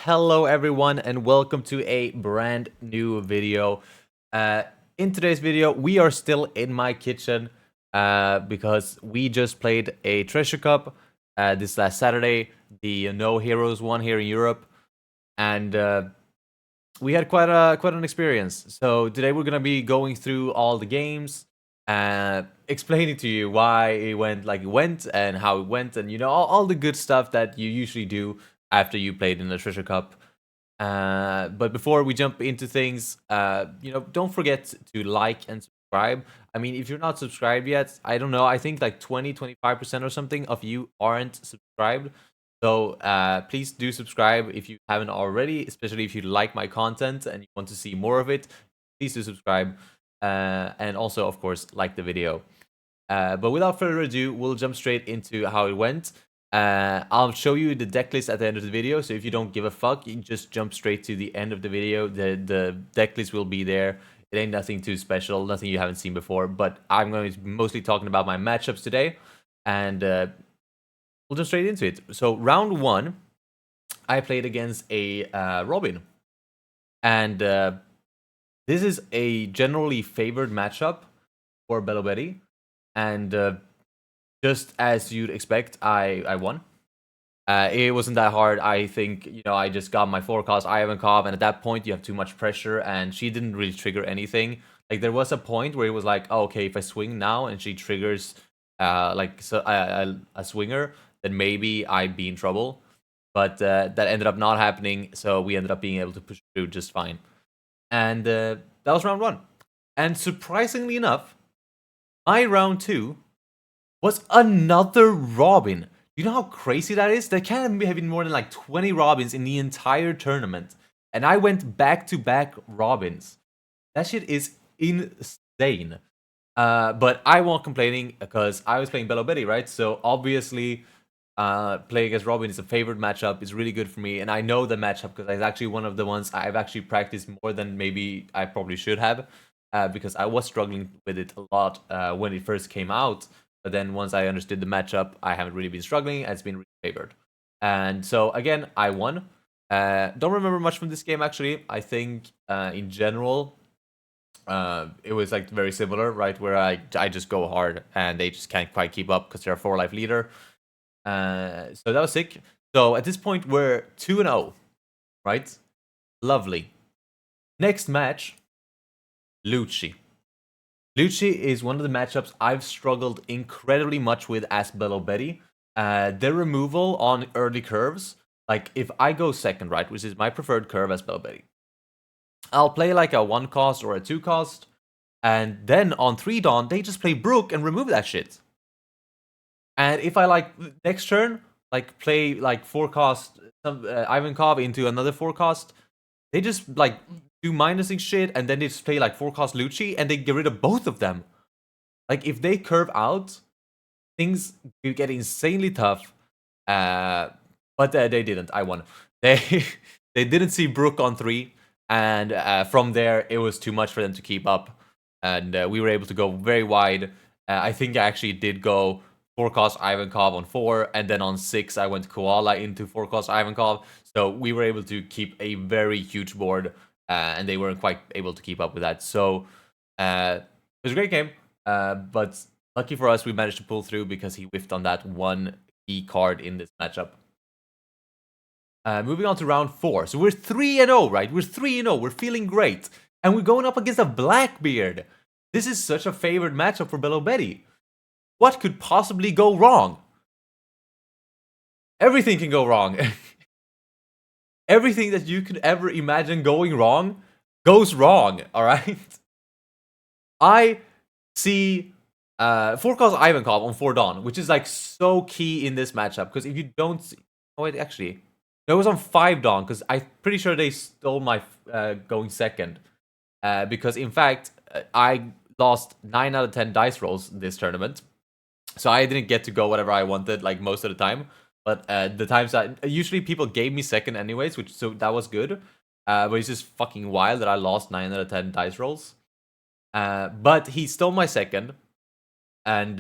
Hello everyone and welcome to a brand new video. In today's video, we are still in my kitchen because we just played a treasure cup this last Saturday, the No Heroes one here in Europe, and we had quite an experience. So today we're gonna be going through all the games, explaining to you why it went like it went and how it went, and all the good stuff that you usually do after you played in the treasure cup. But before we jump into things, don't forget to like and subscribe. I mean, if you're not subscribed yet, I don't know, I think like 20-25% or something of you aren't subscribed. So please do subscribe if you haven't already, especially if you like my content and you want to see more of it. Please do subscribe. And also, of course, like the video. But without further ado, we'll jump straight into how it went. I'll show you the deck list at the end of the video, so if you don't give a fuck, you just jump straight to the end of the video. The deck list will be there. It ain't nothing too special, nothing you haven't seen before, but I'm going to be mostly talking about my matchups today, and we'll jump straight into it. So round one, I played against a Robin, and this is a generally favored matchup for Belo Betty, and just as you'd expect, I won. It wasn't that hard. I think, I just got my forecast Ivankov, and at that point, you have too much pressure, and she didn't really trigger anything. Like, there was a point where it was like, oh, okay, if I swing now and she triggers a swinger, then maybe I'd be in trouble. But that ended up not happening, so we ended up being able to push through just fine. And that was round one. And surprisingly enough, my round two was another Robin. You know how crazy that is? There can't have been more than like 20 Robins in the entire tournament. And I went back-to-back Robins. That shit is insane. But I won't complaining because I was playing Belo Betty, right? So obviously, playing against Robin is a favorite matchup. It's really good for me. And I know the matchup because it's actually one of the ones I've actually practiced more than maybe I probably should have. Because I was struggling with it a lot when it first came out. But then once I understood the matchup, I haven't really been struggling. It's been really favored. And so again, I won. Don't remember much from this game actually. I think in general, it was like very similar, right? Where I just go hard and they just can't quite keep up because they're a 4-life leader. So that was sick. So at this point, we're 2-0, right? Lovely. Next match, Lucci. Lucci is one of the matchups I've struggled incredibly much with as Belo Betty. Their removal on early curves, like if I go second, right, which is my preferred curve as Belo Betty, I'll play like a 1 cost or a 2 cost, and then on 3 Dawn, they just play Brook and remove that shit. And if I like next turn, like play like 4 cost Ivankov into another 4 cost, they just like do minusing shit, and then they just play like 4 cost Lucci, and they get rid of both of them. Like if they curve out, things get insanely tough. But they didn't. I won. They didn't see Brook on 3, and from there it was too much for them to keep up, and we were able to go very wide. I think I actually did go 4 cost Ivankov on 4, and then on 6 I went Koala into 4 cost Ivankov. So we were able to keep a very huge board, and they weren't quite able to keep up with that. So it was a great game, but lucky for us, we managed to pull through because he whiffed on that one key card in this matchup. Moving on to round 4. So we're 3-0, right? We're 3-0. We're feeling great. And we're going up against a Blackbeard. This is such a favored matchup for Belo Betty. What could possibly go wrong? Everything can go wrong. Everything that you could ever imagine going wrong goes wrong, alright? I see 4 cost Ivankov on 4 Dawn, which is like so key in this matchup, because if you don't see... Oh, wait, actually... No, it was on 5 Dawn, because I'm pretty sure they stole my going second. Because, in fact, I lost 9 out of 10 dice rolls this tournament. So I didn't get to go whatever I wanted, like, most of the time. But the times that... Usually people gave me second anyways, so that was good. But it's just fucking wild that I lost 9 out of 10 dice rolls. But he stole my second. And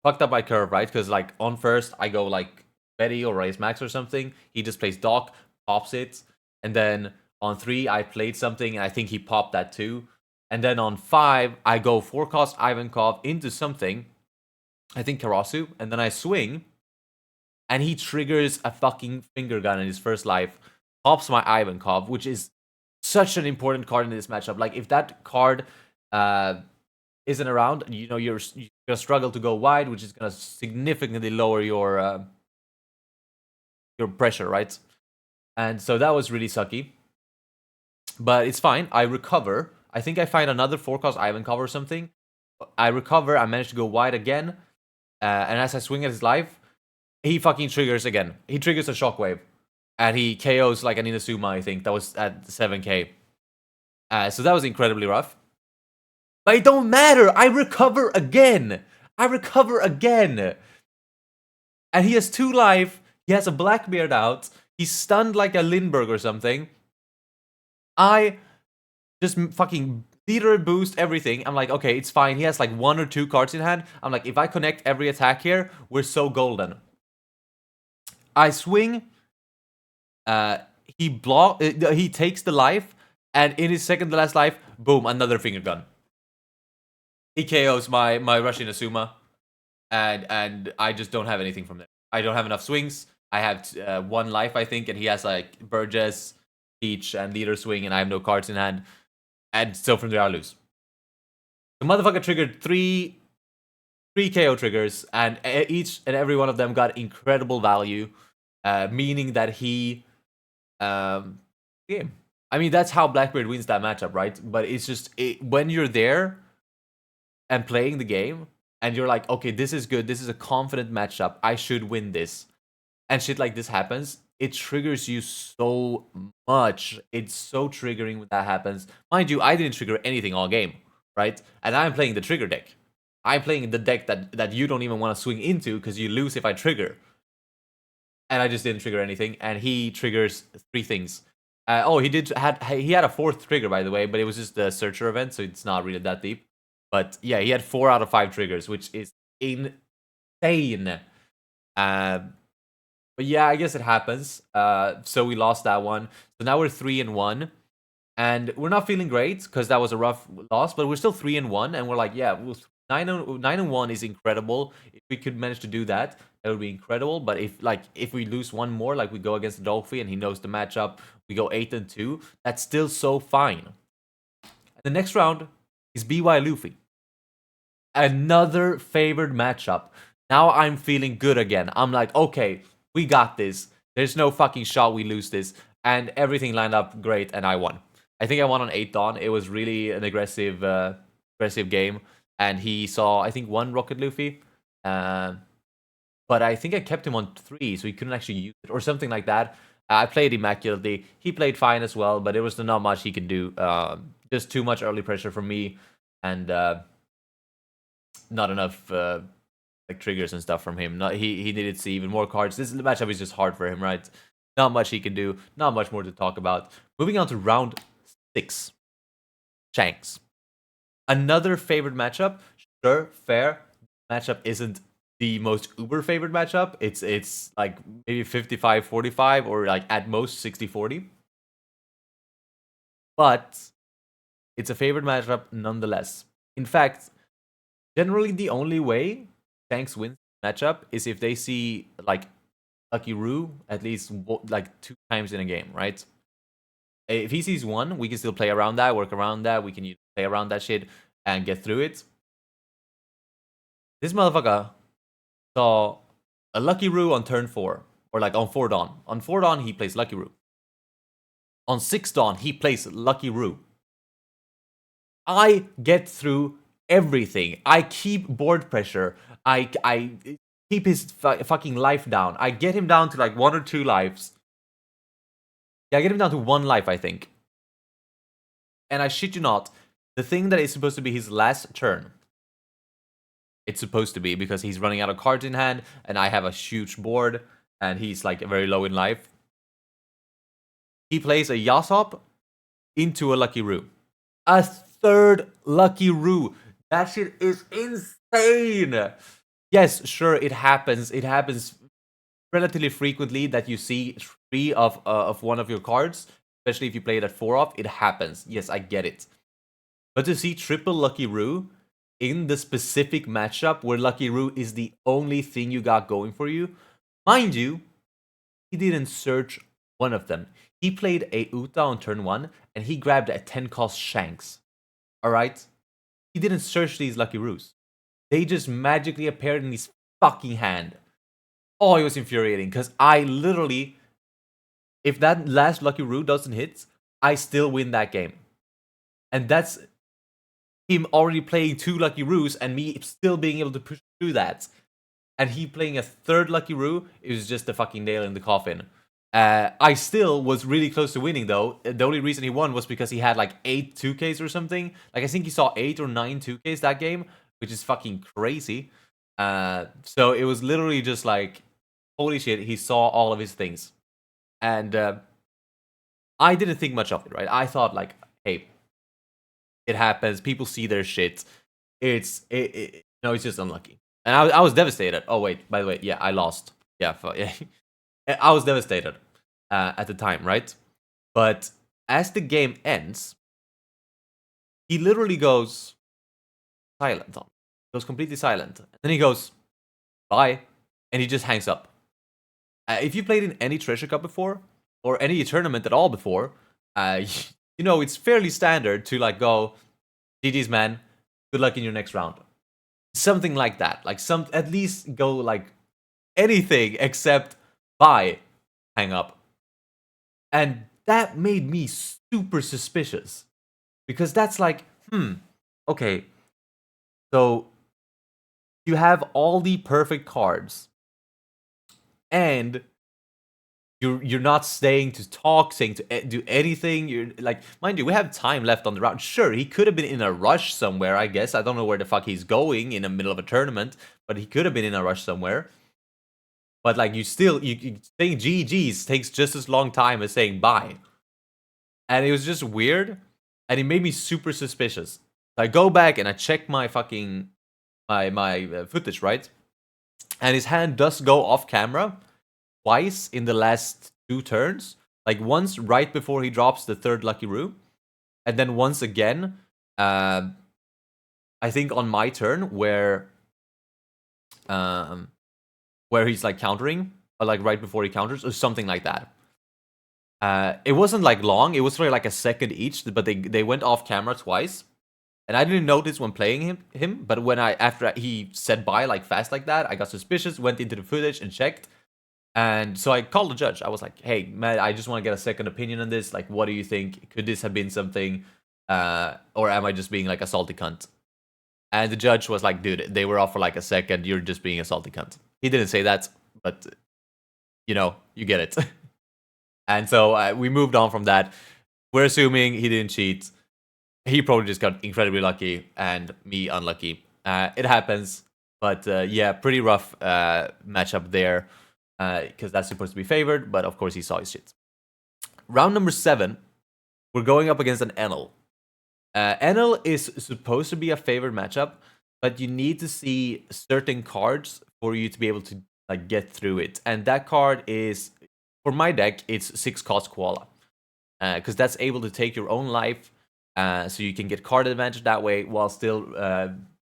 fucked up my curve, right? Because, like, on first, I go, like... Betty or Raise Max or something. He just plays Doc, pops it. And then on 3, I played something, and I think he popped that too. And then on 5, I go 4-cost Ivankov into something, I think Karasu, and then I swing, and he triggers a fucking finger gun in his first life, pops my Ivankov, which is such an important card in this matchup. Like, if that card isn't around, you're gonna struggle to go wide, which is gonna significantly lower your pressure, right? And so that was really sucky. But it's fine. I recover. I think I find another 4-cost Ivankov or something. I recover. I manage to go wide again. And as I swing at his life, he fucking triggers again. He triggers a shockwave. And he KOs like an Inazuma, I think. That was at 7k. So that was incredibly rough. But it don't matter. I recover again. And he has 2 life. He has a Blackbeard out. He's stunned like a Lindbergh or something. I just fucking leader boost everything. I'm like, okay, it's fine. He has like 1 or 2 cards in hand. I'm like, if I connect every attack here, we're so golden. I swing. He takes the life, and in his second to last life, boom, another finger gun. He KOs my Russian Asuma, and I just don't have anything from there. I don't have enough swings. I have 1 life, I think, and he has like Burgess, Peach, and Leader Swing, and I have no cards in hand. And so from there, I lose. The motherfucker triggered 3 KO triggers, and each and every one of them got incredible value, meaning that he game. I mean, that's how Blackbeard wins that matchup, right? But it's just when you're there and playing the game, and you're like, okay, this is good. This is a confident matchup. I should win this. And shit like this happens. It triggers you so much. It's so triggering when that happens. Mind you, I didn't trigger anything all game, right? And I'm playing the trigger deck. I'm playing the deck that you don't even want to swing into because you lose if I trigger. And I just didn't trigger anything. And he triggers 3 things. He had a 4th trigger, by the way, but it was just the Searcher event, so it's not really that deep. But yeah, he had 4 out of 5 triggers, which is insane. But yeah, I guess it happens. So we lost that one. So now we're 3-1. And we're not feeling great because that was a rough loss, but we're still 3-1. And we're like, yeah, 9-1 is incredible. If we could manage to do that, that would be incredible. But if we lose 1 more, like we go against Dolphy and he knows the matchup, we go 8-2, that's still so fine. And the next round is BY Luffy. Another favored matchup. Now I'm feeling good again. I'm like, okay, we got this. There's no fucking shot we lose this. And everything lined up great, and I won. I think I won on 8 Dawn. It was really an aggressive game. And he saw, I think, 1 Rocket Luffy. But I think I kept him on 3, so he couldn't actually use it, or something like that. I played immaculately. He played fine as well, but it was not much he could do. Just too much early pressure from me, and not enough like triggers and stuff from him. He needed to see even more cards. This matchup is just hard for him, right? Not much he can do. Not much more to talk about. Moving on to round 6. Shanks. Another favorite matchup. Sure, fair. Matchup isn't the most uber favorite matchup. It's like maybe 55-45 or like at most 60-40. But it's a favorite matchup nonetheless. In fact, generally the only way Shanks wins matchup is if they see like Lucky Roo at least like 2 times in a game, right? If he sees 1, we can still play around that, work around that. We can play around that shit and get through it. This motherfucker saw a Lucky Roo on turn 4, or like on 4 Dawn. On 4 Dawn, he plays Lucky Roo. On 6 Dawn, he plays Lucky Roo. I get through everything. I keep board pressure. I keep his fucking life down. I get him down to like 1 or 2 lives. Yeah, I get him down to 1 life, I think. And I shit you not, the thing that is supposed to be his last turn, it's supposed to be, because he's running out of cards in hand, and I have a huge board, and he's like very low in life. He plays a Yasop into a Lucky Roo. A 3rd Lucky Roo. That shit is insane. Yes, sure, it happens. It happens relatively frequently that you see 3 of one of your cards, especially if you play it at 4 off. It happens. Yes, I get it. But to see triple Lucky Roo in the specific matchup where Lucky Roo is the only thing you got going for you, mind you, he didn't search one of them. He played a Uta on turn 1, and he grabbed a 10-cost Shanks. Alright? He didn't search these Lucky Roos. They just magically appeared in his fucking hand. Oh, it was infuriating, because I literally, if that last Lucky Roo doesn't hit, I still win that game. And that's him already playing 2 Lucky Roos and me still being able to push through that. And he playing a 3rd Lucky Roo, it was just a fucking nail in the coffin. I still was really close to winning, though. The only reason he won was because he had like 8 2Ks or something. Like, I think he saw 8 or 9 2Ks that game, which is fucking crazy. So it was literally just like, holy shit, he saw all of his things. And I didn't think much of it, right? I thought like, hey, it happens. People see their shit. It's just unlucky. And I was devastated. Oh wait, by the way, yeah, I lost. Yeah, I was devastated at the time, right? But as the game ends, he literally goes silent. Goes completely silent. And then he goes, bye, and he just hangs up. If you played in any Treasure Cup before, or any tournament at all before, it's fairly standard to like go, GG's man, good luck in your next round. Something like that. Like at least go like anything except bye, hang up. And that made me super suspicious. Because that's like, okay. So you have all the perfect cards. And you're not staying to talk, saying to do anything. You're like, mind you, we have time left on the round. Sure, he could have been in a rush somewhere, I guess. I don't know where the fuck he's going in the middle of a tournament, but he could have been in a rush somewhere. But like, you saying GG's takes just as long time as saying bye. And it was just weird, and it made me super suspicious. I go back and I check my fucking my footage, right? And his hand does go off camera twice in the last 2 turns. Like once right before he drops the 3rd Lucky Roo, and then once again, I think on my turn where he's like countering, or like right before he counters, or something like that. It wasn't like long; it was for like a second each, but they went off camera twice, and I didn't notice when playing him. But when after he said bye like fast like that, I got suspicious, went into the footage and checked. And so I called the judge. I was like, hey, man, I just want to get a second opinion on this. Like, what do you think? Could this have been something? Or am I just being like a salty cunt? And the judge was like, dude, they were off for like a second. You're just being a salty cunt. He didn't say that, but, you get it. And so we moved on from that. We're assuming he didn't cheat. He probably just got incredibly lucky and me unlucky. It happens. But yeah, pretty rough matchup there. Because that's supposed to be favored, but of course he saw his shit. Round number 7, we're going up against an Enel. Enel is supposed to be a favored matchup, but you need to see certain cards for you to be able to like get through it. And that card is, for my deck, it's 6 cost Koala. Because that's able to take your own life, so you can get card advantage that way while still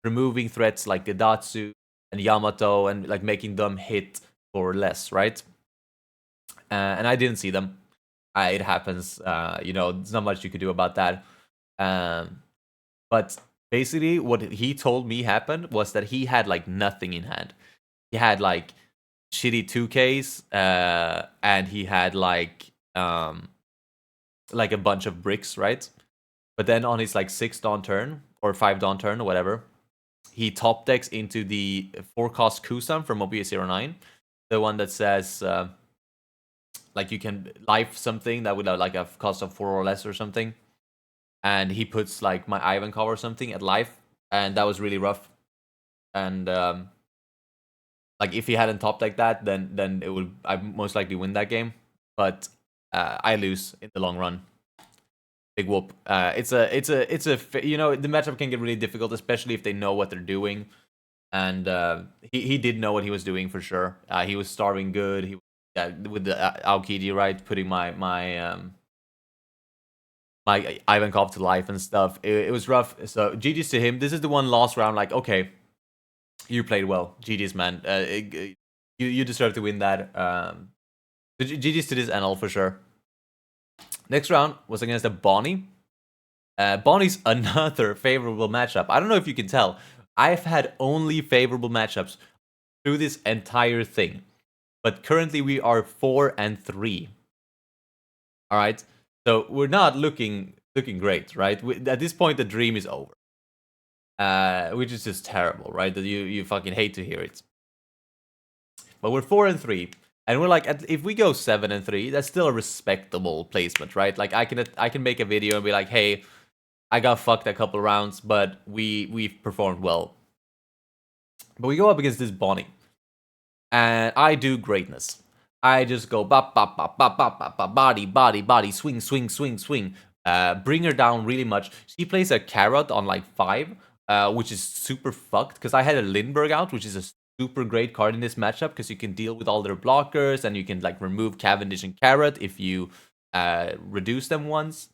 removing threats like Gedatsu and Yamato and like making them hit or less, right? And I didn't see them. It happens. There's not much you could do about that. But basically, what he told me happened was that he had like nothing in hand. He had like shitty 2Ks, and he had like a bunch of bricks, right? But then on his like 6 dawn turn or 5 dawn turn or whatever, he top decks into the 4 cost Kusan from OP-09. The one that says like you can life something that would have like a cost of 4 or less or something, and he puts like my Ivankov or something at life, and that was really rough. And like if he hadn't topped like that, then it would I most likely win that game, but I lose in the long run. Big whoop. The matchup can get really difficult, especially if they know what they're doing. and he did know what he was doing for sure. He was starving good. He with the Aokiji, right, putting my Ivankov to life and stuff. It was rough. So GG's to him. This is the one last round. Like, okay, you played well. GG's, man. You deserve to win that. So GG's to this NL for sure. Next round was against a Bonnie. Bonnie's another favorable matchup. I don't know if you can tell. I've had only favorable matchups through this entire thing. But currently we are 4-3. All right. So we're not looking great, right? At this point, the dream is over, which is just terrible, right? That you fucking hate to hear it. But we're 4-3, and we're like, if we go 7-3, that's still a respectable placement, right? Like I can make a video and be like, hey, I got fucked a couple rounds, but we've performed well. But we go up against this Bonnie, and I do greatness. I just go bop bop bop bop bop bop bop body swing swing swing swing. Bring her down really much. She plays a carrot on like 5, which is super fucked because I had a Lindbergh out, which is a super great card in this matchup because you can deal with all their blockers and you can like remove Cavendish and Carrot if you reduce them once.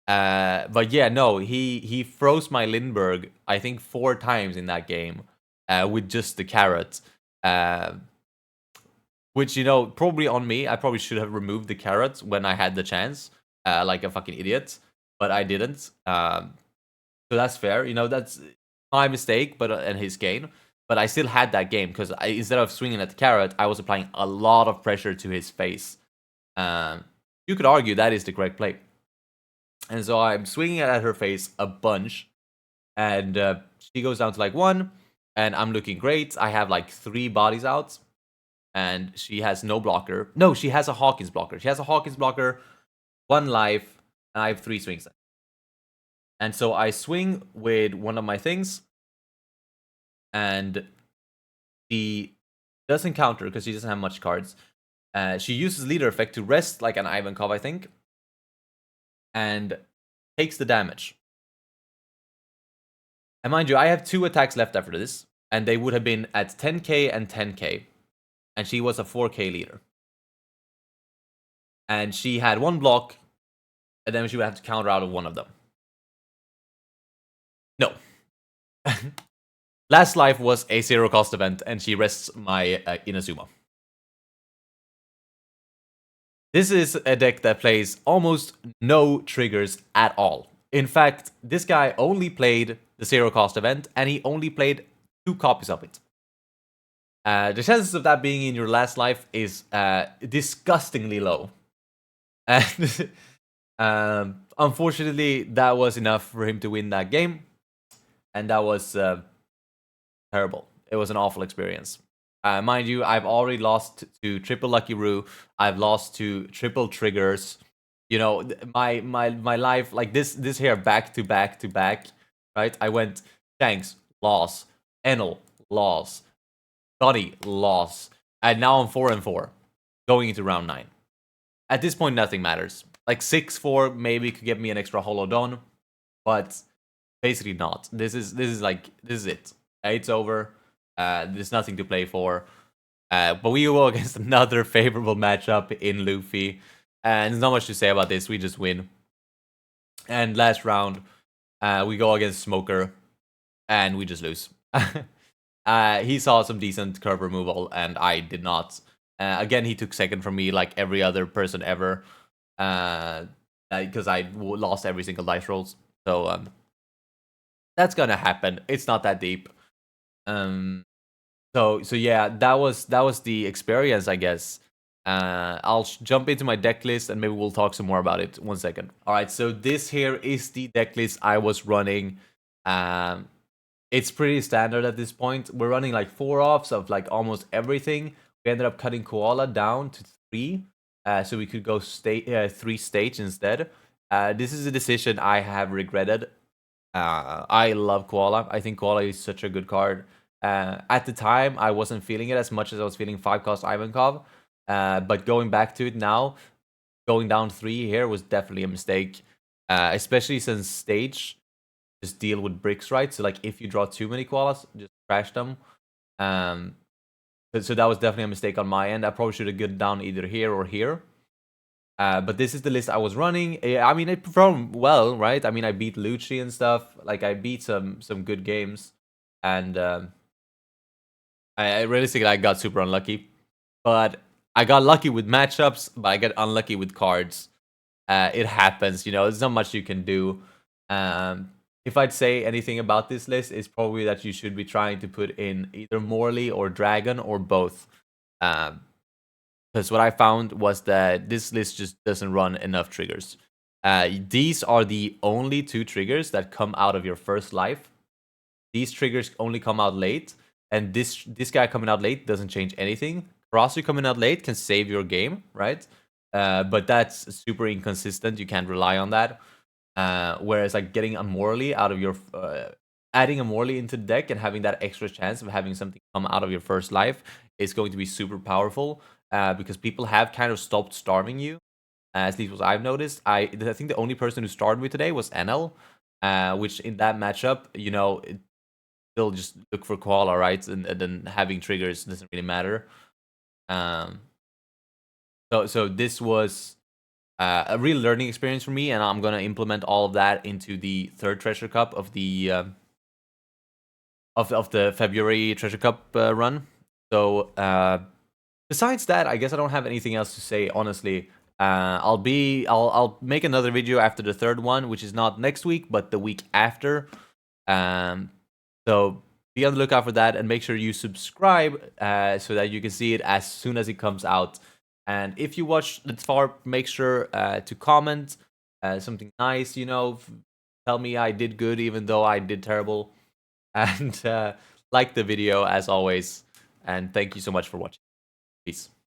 But yeah, no, he froze my Lindbergh I think 4 times in that game with just the carrot. Which, you know, probably on me. I probably should have removed the carrots when I had the chance, like a fucking idiot. But I didn't. So that's fair. You know, that's my mistake, but and his gain. But I still had that game because instead of swinging at the carrot, I was applying a lot of pressure to his face. You could argue that is the correct play. And so I'm swinging at her face a bunch. And she goes down to like 1. And I'm looking great. I have like 3 bodies out. And she has no blocker. No, she has a Hawkins blocker. She has a Hawkins blocker, 1 life, and I have 3 swings. And so I swing with one of my things, and she doesn't counter because she doesn't have much cards. She uses leader effect to rest like an Ivankov, I think, and takes the damage. And mind you, I have 2 attacks left after this, and they would have been at 10k and 10k. And she was a 4k leader. And she had 1 block, and then she would have to counter out of one of them. No. Last life was a 0-cost event, and she rests my Inazuma. This is a deck that plays almost no triggers at all. In fact, this guy only played the 0-cost event, and he only played 2 copies of it. The chances of that being in your last life is disgustingly low. And unfortunately, that was enough for him to win that game. And that was terrible. It was an awful experience. Mind you, I've already lost to triple Lucky Roo. I've lost to triple triggers. You know, my life, like this here, back to back to back, right? I went Shanks, loss. Enel, loss. Donnie, loss. And now I'm 4-4, going into round 9. At this point, nothing matters. Like 6-4 maybe could get me an extra Holo Don, but basically not. This is it. It's over. There's nothing to play for. But we go against another favorable matchup in Luffy. And there's not much to say about this. We just win. And last round, we go against Smoker. And we just lose. He saw some decent curve removal, and I did not. Again, he took second from me like every other person ever. Because I lost every single dice rolls. So, that's gonna happen. It's not that deep. So yeah, that was the experience, I guess. I'll jump into my deck list and maybe we'll talk some more about it. 1 second. All right, so this here is the deck list I was running. It's pretty standard at this point. We're running like 4 offs of like almost everything. We ended up cutting Koala down to 3, so we could go 3 stage instead. This is a decision I have regretted. I love Koala. I think Koala is such a good card. At the time, I wasn't feeling it as much as I was feeling 5-cost Ivankov. But going back to it now, going down 3 here was definitely a mistake. Especially since stage just deal with bricks, right? So like if you draw too many koalas, just crash them. So that was definitely a mistake on my end. I probably should have got down either here or here. But this is the list I was running. I mean, it performed well, right? I mean, I beat Lucci and stuff. Like, I beat some good games, and I realistically I got super unlucky. But I got lucky with matchups, but I got unlucky with cards. It happens, you know. There's not much you can do. Um, if I'd say anything about this list, it's probably that you should be trying to put in either Morley or Dragon or both. Because what I found was that this list just doesn't run enough triggers. These are the only 2 triggers that come out of your first life. These triggers only come out late, and this guy coming out late doesn't change anything. Crosser coming out late can save your game, right? But that's super inconsistent. You can't rely on that. Whereas like getting a Morley out of your adding a Morley into the deck and having that extra chance of having something come out of your first life is going to be super powerful. Because people have kind of stopped starving you. At least what I've noticed. I think the only person who starved me today was NL, which in that matchup, you know, still just look for koala, right? And then having triggers doesn't really matter. So this was a real learning experience for me, and I'm gonna implement all of that into the 3rd Treasure Cup of the of the February Treasure Cup run. So besides that, I guess I don't have anything else to say, honestly. I'll make another video after the 3rd one, which is not next week, but the week after. So be on the lookout for that, and make sure you subscribe so that you can see it as soon as it comes out. And if you watch this far, make sure to comment something nice, you know, tell me I did good even though I did terrible. And like the video as always. And thank you so much for watching. Peace.